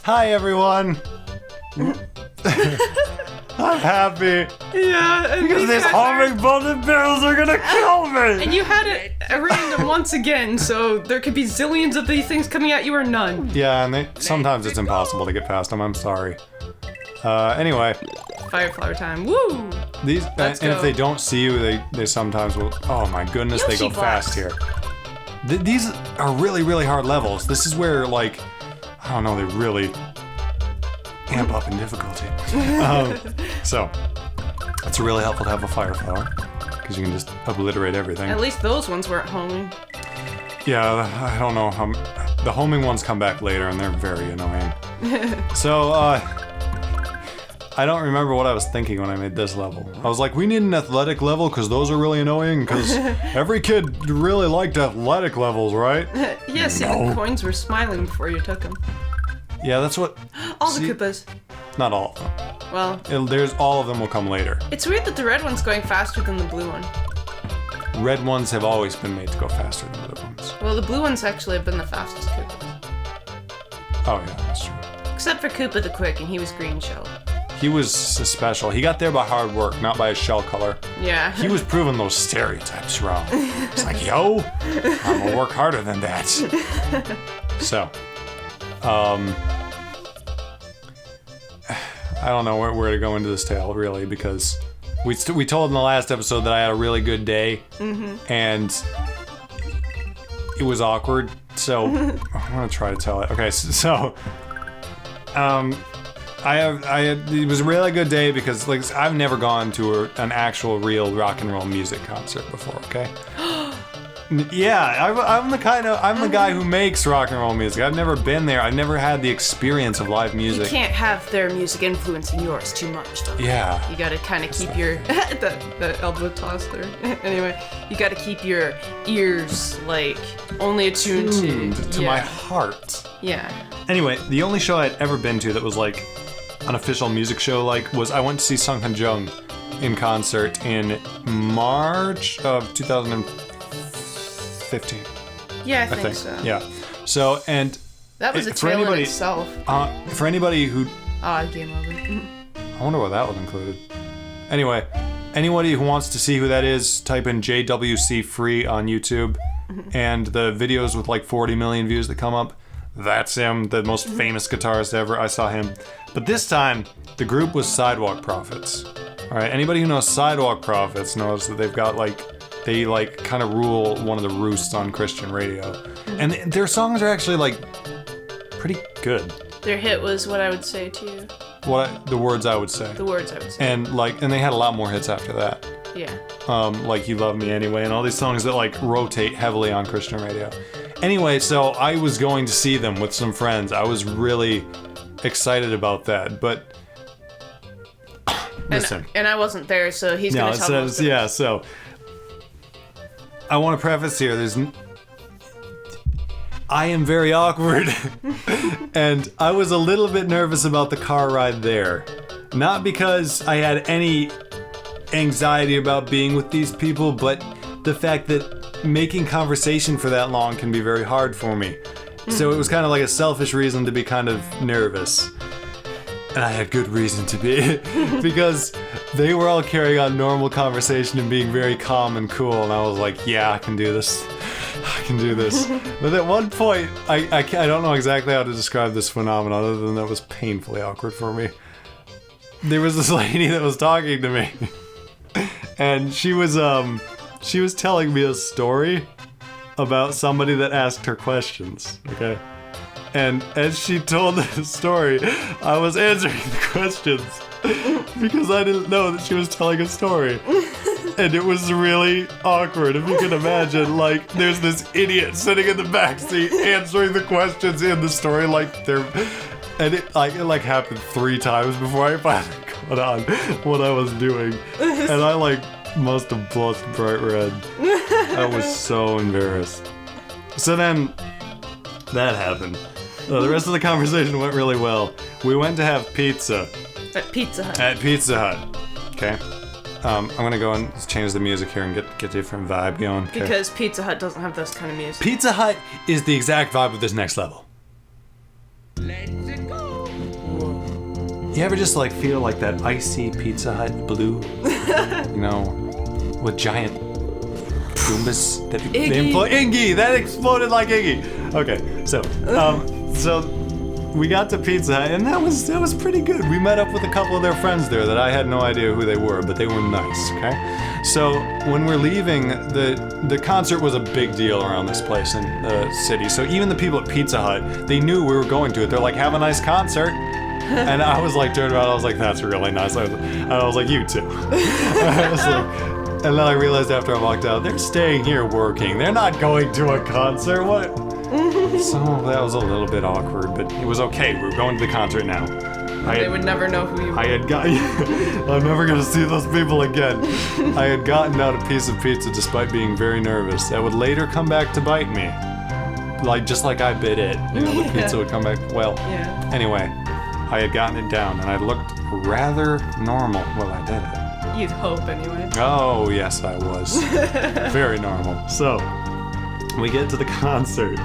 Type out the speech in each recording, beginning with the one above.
Hi, everyone. I'm happy. Yeah, and Because these homing bullet bills are gonna kill me! And you had it at random once again, so there could be zillions of these things coming at you or none. Yeah, and sometimes it's impossible to get past them, I'm sorry. Anyway. Fireflower time, woo! These, and if they don't see you, they sometimes will, oh my goodness, they go fast here. These are really, really hard levels. This is where, like, I don't know, they really amp up in difficulty. So, it's really helpful to have a fire flower, because you can just obliterate everything. At least those ones weren't homing. Yeah, I don't know how... The homing ones come back later, and they're very annoying. So, I don't remember what I was thinking when I made this level. I was like, we need an athletic level, because those are really annoying, because every kid really liked athletic levels, right? Yes, the coins were smiling before you took them. Yeah, that's what... All the Koopas. Not all of them. Well... all of them will come later. It's weird that the red one's going faster than the blue one. Red ones have always been made to go faster than blue ones. Well, the blue ones actually have been the fastest Koopas. Oh yeah, that's true. Except for Koopa the Quick, and he was green shell. He was special. He got there by hard work, not by his shell color. Yeah. He was proving those stereotypes wrong. It's like, yo, I'm gonna work harder than that. So, I don't know where to go into this tale, really, because we told in the last episode that I had a really good day, and it was awkward, so I'm gonna try to tell it. Okay, so it was a really good day because, like, I've never gone to an actual real rock and roll music concert before, okay? Yeah, I'm the guy who makes rock and roll music. I've never been there. I've never had the experience of live music. You can't have their music influencing yours too much, though. Yeah. You gotta kind of keep your... the elbow toss there. Anyway, you gotta keep your ears, like, only attuned to my heart. Yeah. Anyway, the only show I'd ever been to that was, like, an official music show, like, was I went to see Sung Han Jung in concert in March of 2015. Yeah, I think so. Yeah. So, and... That was a tale in itself. For anybody who... Game over. I wonder what that was included. Anyway, anybody who wants to see who that is, type in JWC Free on YouTube, and the videos with like 40 million views that come up, that's him, the most famous guitarist ever. I saw him. But this time, the group was Sidewalk Prophets. Alright, anybody who knows Sidewalk Prophets knows that they've got like... They like kind of rule one of the roosts on Christian radio. And their songs are actually like pretty good. Their hit was What I Would Say to You. The Words I Would Say. The Words I Would Say. And they had a lot more hits after that. Yeah. Like You Love Me Anyway, and all these songs that like rotate heavily on Christian radio. Anyway, so I was going to see them with some friends. I was really excited about that, but listen. And I wasn't there, so he's going to tell us. Yeah, so I want to preface here, I am very awkward, and I was a little bit nervous about the car ride there. Not because I had any anxiety about being with these people, but the fact that making conversation for that long can be very hard for me. So it was kind of like a selfish reason to be kind of nervous. And I had good reason to be, because they were all carrying on normal conversation and being very calm and cool, and I was like, yeah, I can do this. I can do this. But at one point, I don't know exactly how to describe this phenomenon other than that it was painfully awkward for me. There was this lady that was talking to me, and she was telling me a story about somebody that asked her questions, okay? And as she told the story, I was answering the questions because I didn't know that she was telling a story. And it was really awkward, if you can imagine. Like, there's this idiot sitting in the backseat answering the questions in the story like they're... And it happened 3 times before I finally caught on what I was doing. And I must have blushed bright red. I was so embarrassed. So then, that happened. The rest of the conversation went really well. We went to have pizza. At Pizza Hut. At Pizza Hut. Okay. I'm gonna go and change the music here and get a different vibe going. Okay. Because Pizza Hut doesn't have this kind of music. Pizza Hut is the exact vibe of this next level. Let's go. You ever just like feel like that icy Pizza Hut blue, you know, with giant Goombas that Iggy, that exploded like Iggy. Okay, so we got to Pizza Hut, and that was pretty good. We met up with a couple of their friends there that I had no idea who they were, but they were nice. Okay, so when we're leaving, the concert was a big deal around this place in the city. So even the people at Pizza Hut, they knew we were going to it. They're like, "Have a nice concert." And I was like, turned around, I was like, "That's really nice." I was like, "You too." I was like, and then I realized after I walked out, they're staying here working. They're not going to a concert. What? So that was a little bit awkward, but it was okay. We were going to the concert now. They would never know who you were. I'm never going to see those people again. I had gotten out a piece of pizza despite being very nervous. That would later come back to bite me. Just like I bit it. You know, the pizza would come back. Well, anyway, I had gotten it down, and I looked rather normal while I did it. You'd hope, anyway. Oh, yes, I was. Very normal. So, we get to the concert.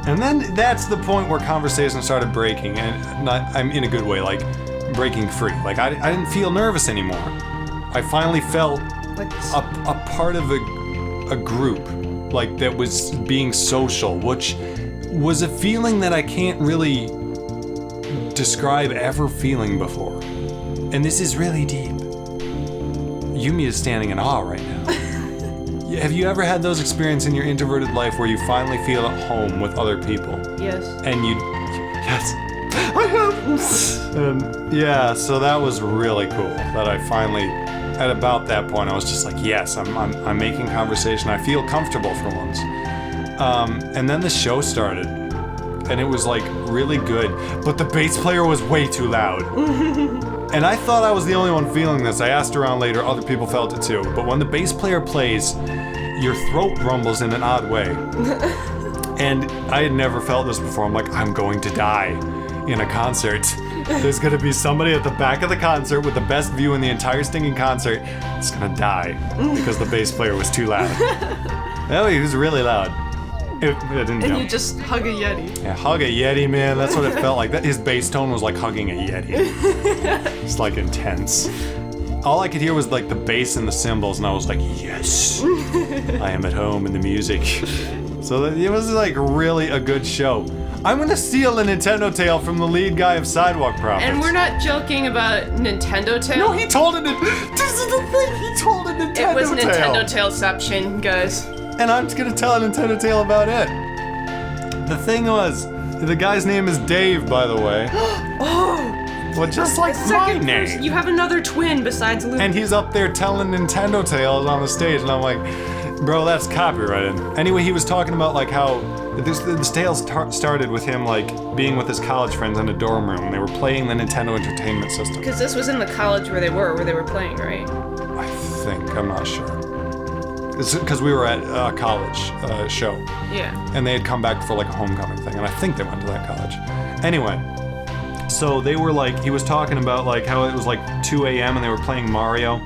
And then that's the point where conversation started breaking, and I'm in a good way, like breaking free. Like I didn't feel nervous anymore. I finally felt like a part of a group, like that was being social, which was a feeling that I can't really describe ever feeling before. And this is really deep. Yumi is standing in awe right now. Have you ever had those experiences in your introverted life where you finally feel at home with other people? Yes. And yes, I have. And yeah, so that was really cool. That I finally, at about that point, I was just like, yes, I'm making conversation. I feel comfortable for once. And then the show started, and it was like really good. But the bass player was way too loud. And I thought I was the only one feeling this. I asked around later, other people felt it too. But when the bass player plays, your throat rumbles in an odd way. And I had never felt this before. I'm like, I'm going to die in a concert. There's gonna be somebody at the back of the concert with the best view in the entire stinking concert. It's gonna die because the bass player was too loud. Oh, he was really loud. It didn't and jump. you just hug a Yeti. Yeah, hug a Yeti, man. That's what it felt like. His bass tone was like hugging a Yeti. It's like intense. All I could hear was like the bass and the cymbals, and I was like, yes, I am at home in the music. So it was like really a good show. I'm gonna steal a Nintendo tale from the lead guy of Sidewalk Prophets. And we're not joking about Nintendo tale. No, he told it. This is the thing. He told a Nintendo tale. It was Nintendo Tale-ception, guys. And I'm just gonna tell a Nintendo tale about it. The thing was, the guy's name is Dave, by the way. Oh! Well, just like my name. You have another twin besides Luke. And he's up there telling Nintendo tales on the stage, and I'm like, bro, that's copyrighted. Anyway, he was talking about like how this tale started with him like being with his college friends in a dorm room, and they were playing the Nintendo Entertainment System. Because this was in the college where they were playing, right? I think, I'm not sure. Because we were at a college show. Yeah. And they had come back for like a homecoming thing, and I think they went to that college. Anyway, so they were like, he was talking about like how it was like 2 a.m. and they were playing Mario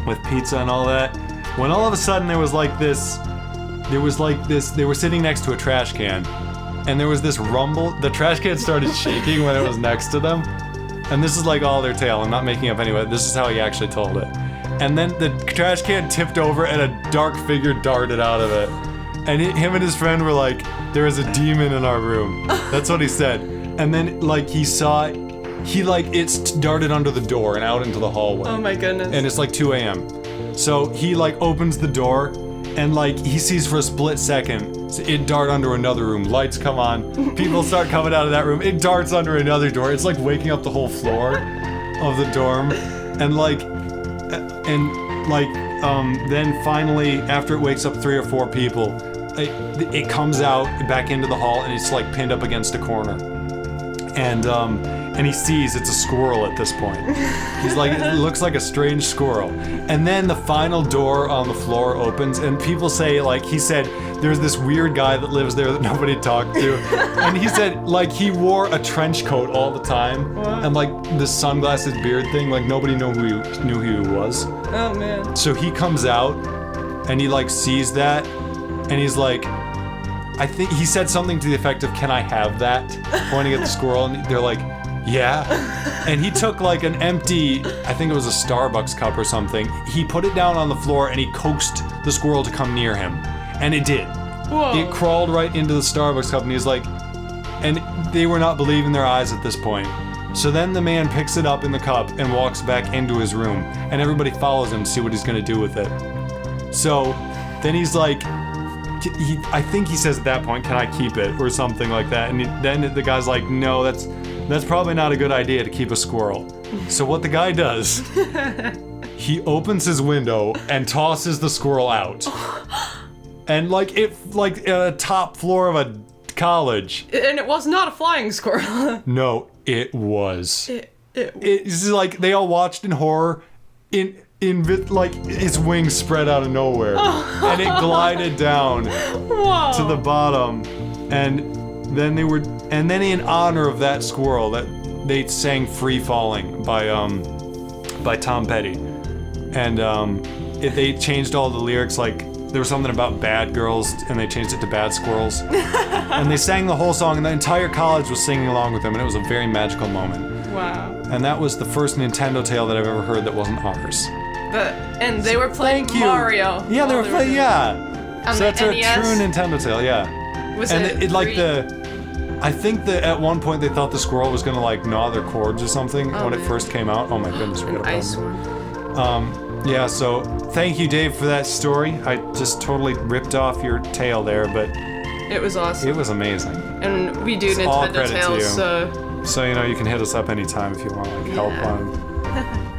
with pizza and all that. When all of a sudden they were sitting next to a trash can, and there was this rumble. The trash can started shaking when it was next to them. And this is like all their tale. I'm not making up anyway. This is how he actually told it. And then the trash can tipped over and a dark figure darted out of it. And him and his friend were like, there is a demon in our room. That's what he said. And then like it's darted under the door and out into the hallway. Oh my goodness. And it's like 2 a.m. So he like opens the door and like he sees for a split second it dart under another room. Lights come on. People start coming out of that room. It darts under another door. It's like waking up the whole floor of the dorm. And then finally, after it wakes up 3 or 4 people, it comes out back into the hall and it's like pinned up against a corner. And he sees it's a squirrel at this point. He's like, it looks like a strange squirrel. And then the final door on the floor opens and people say, like, he said, there's this weird guy that lives there that nobody talked to. And he said, like, he wore a trench coat all the time. What? And like the sunglasses beard thing, like nobody knew who he was. Oh man. So he comes out and he like sees that and he's like, I think he said something to the effect of, can I have that? Pointing at the squirrel, and they're like, Yeah. And he took like an empty, I think it was a Starbucks cup or something. He put it down on the floor and he coaxed the squirrel to come near him. And it did. Whoa. It crawled right into the Starbucks cup and he's like, and they were not believing their eyes at this point. So then the man picks it up in the cup and walks back into his room. And everybody follows him to see what he's gonna do with it. So then he's like, I think he says at that point, can I keep it? Or something like that. And then the guy's like, no, that's probably not a good idea to keep a squirrel. So what the guy does, he opens his window and tosses the squirrel out. And like top floor of a college. And it was not a flying squirrel. No, it was. It like they all watched in horror. Like its wings spread out of nowhere, and it glided down Whoa. to the bottom, and then in honor of that squirrel, that they sang "Free Falling" by Tom Petty, and they changed all the lyrics. Like there was something about bad girls, and they changed it to bad squirrels, and they sang the whole song, and the entire college was singing along with them, and it was a very magical moment. Wow. And that was the first Nintendo tale that I've ever heard that wasn't ours. And they were playing Mario. Yeah, they were playing. Yeah. On So the that's a NES? true Nintendo tale. Yeah. Was And it like free? I think that at one point they thought the squirrel was gonna like gnaw their cords or something when it man. first came out. Oh my goodness, we An got a ice problem. one. Yeah. So thank you, Dave, for that story. I just totally ripped off your tale there, but It was awesome. it was amazing. And we do all Nintendo credit to tales, you. so So you can hit us up anytime if you want like help Yeah. on.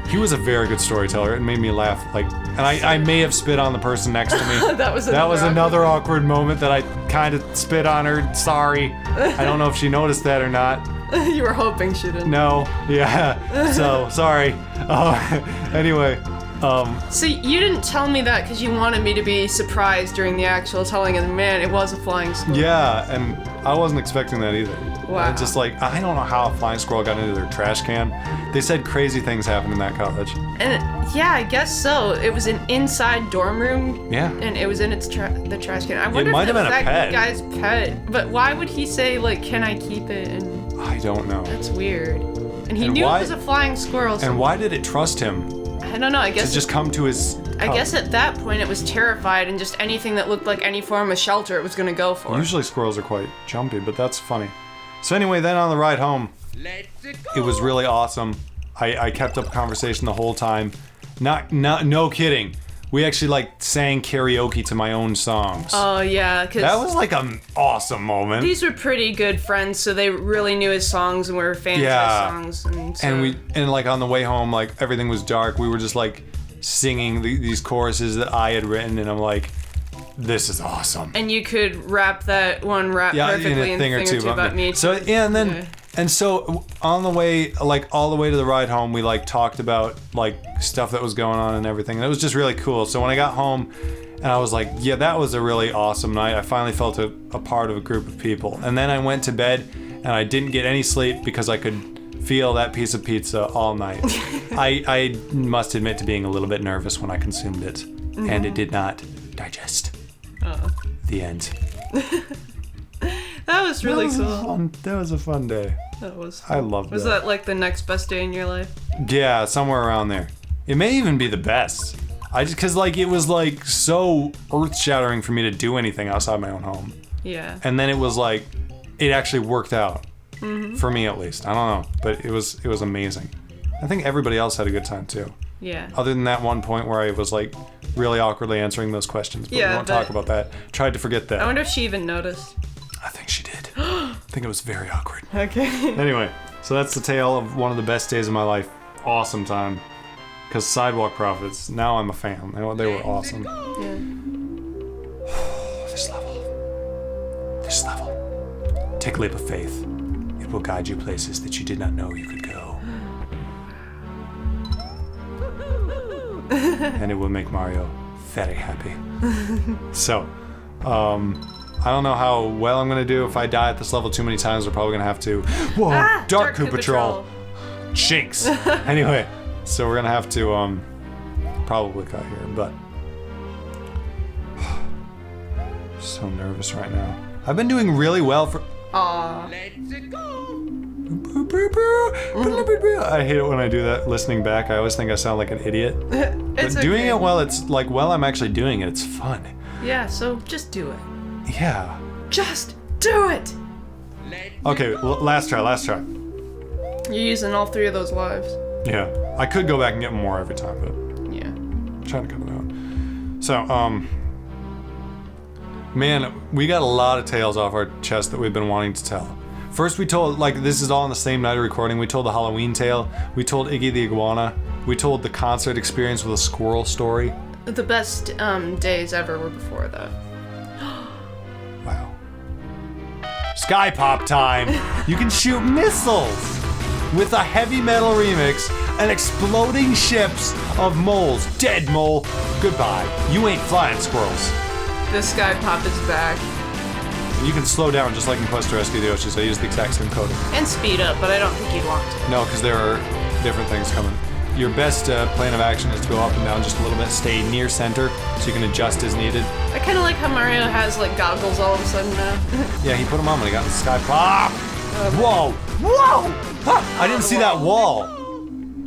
He was a very good storyteller. It made me laugh. And I may have spit on the person next to me. that was another awkward moment that I kind of spit on her. Sorry. I don't know if she noticed that or not. You were hoping she didn't. No. Yeah. So sorry. Anyway. So you didn't tell me that because you wanted me to be surprised during the actual telling, and man, it was a flying squirrel. Yeah, and I wasn't expecting that either. Wow. Just like, I don't know how a flying squirrel got into their trash can. They said crazy things happened in that college. And yeah, I guess so. It was an inside dorm room. Yeah. And it was in the trash can. I wonder might if have it was been a that pet. guy's pet. But why would he say like, "Can I keep it?" And I don't know. that's weird. And he And knew why- it was a flying squirrel. So And why did it trust him I don't know. I to guess just come to his I cup? guess at that point it was terrified, and just anything that looked like any form of shelter it was gonna go for. Usually squirrels are quite jumpy, but that's funny. So anyway, then on the ride home, it was really awesome. I kept up a conversation the whole time. No kidding. We actually like sang karaoke to my own songs. Oh yeah, because That was like an awesome moment. these were pretty good friends, so they really knew his songs and were fans Yeah. of his songs. And, so, And like on the way home, like everything was dark. We were just like singing these choruses that I had written, and I'm like, this is awesome. and you could rap that one rap perfectly in a thing or two about me. So yeah, and then Yeah. and so on the way, like all the way to the ride home, we like talked about like stuff that was going on and everything, and it was just really cool. So when I got home, and I was like, yeah, that was a really awesome night. I finally felt a part of a group of people. And then I went to bed, and I didn't get any sleep because I could feel that piece of pizza all night. I must admit to being a little bit nervous when I consumed it, and it did not digest. The end. That was really cool. That was a fun day. That was. I loved Was that like the next best day in your life? Yeah, somewhere around there. It may even be the best. Cause like it was like so earth-shattering for me to do anything outside my own home. Yeah. And then it was like, it actually worked out. For me at least. I don't know, but it was amazing. I think everybody else had a good time too. Yeah. Other than that one point where I was like really awkwardly answering those questions, but Yeah, we won't but- talk about that. Tried to forget that. I wonder if she even noticed. I think she did. I think it was very awkward. Okay. Anyway, so that's the tale of one of the best days of my life. Awesome time. Because Sidewalk Prophets, now I'm a fan. They were awesome. Yeah. This level. Take a leap of faith. It will guide you places that you did not know you could go. And it will make Mario very happy. So, I don't know how well I'm gonna do. If I die at this level too many times, we're probably gonna have to. Whoa! Dark Koopa Patrol! Jinx! Anyway, so we're gonna have to probably cut here, but so nervous right now. I've been doing really well for. Aw. Boop, boop. I hate it when I do that. Listening back, I always think I sound like an idiot. It's But doing okay. it while it's like while I'm actually doing it, it's fun. Yeah, so just do it. Yeah. Just do it! Okay, last try. You're using all 3 of those lives. Yeah. I could go back and get more every time, but Yeah. I'm trying to cut it out. So, man, we got a lot of tales off our chest that we've been wanting to tell. First, we told, like, this is all on the same night of recording. We told the Halloween tale. We told Iggy the Iguana. We told the concert experience with a squirrel story. The best days ever were before that. Wow. Sky Pop time! You can shoot missiles! With a heavy metal remix and exploding ships of moles. Dead mole. Goodbye. You ain't flying, squirrels. The Sky Pop is back. You can slow down just like in Quest to Rescue the Oceans. I use the exact same coding. And speed up, but I don't think you'd want to. No, because there are different things coming. Your best plan of action is to go up and down just a little bit, stay near center, so you can adjust as needed. I kind of like how Mario has like goggles all of a sudden now. Yeah, he put them on when he got in the sky. Ah! Whoa! Whoa! Ah, I didn't see that wall.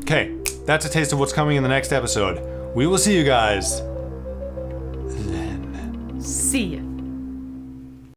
Okay, that's a taste of what's coming in the next episode. We will see you guys then. See ya.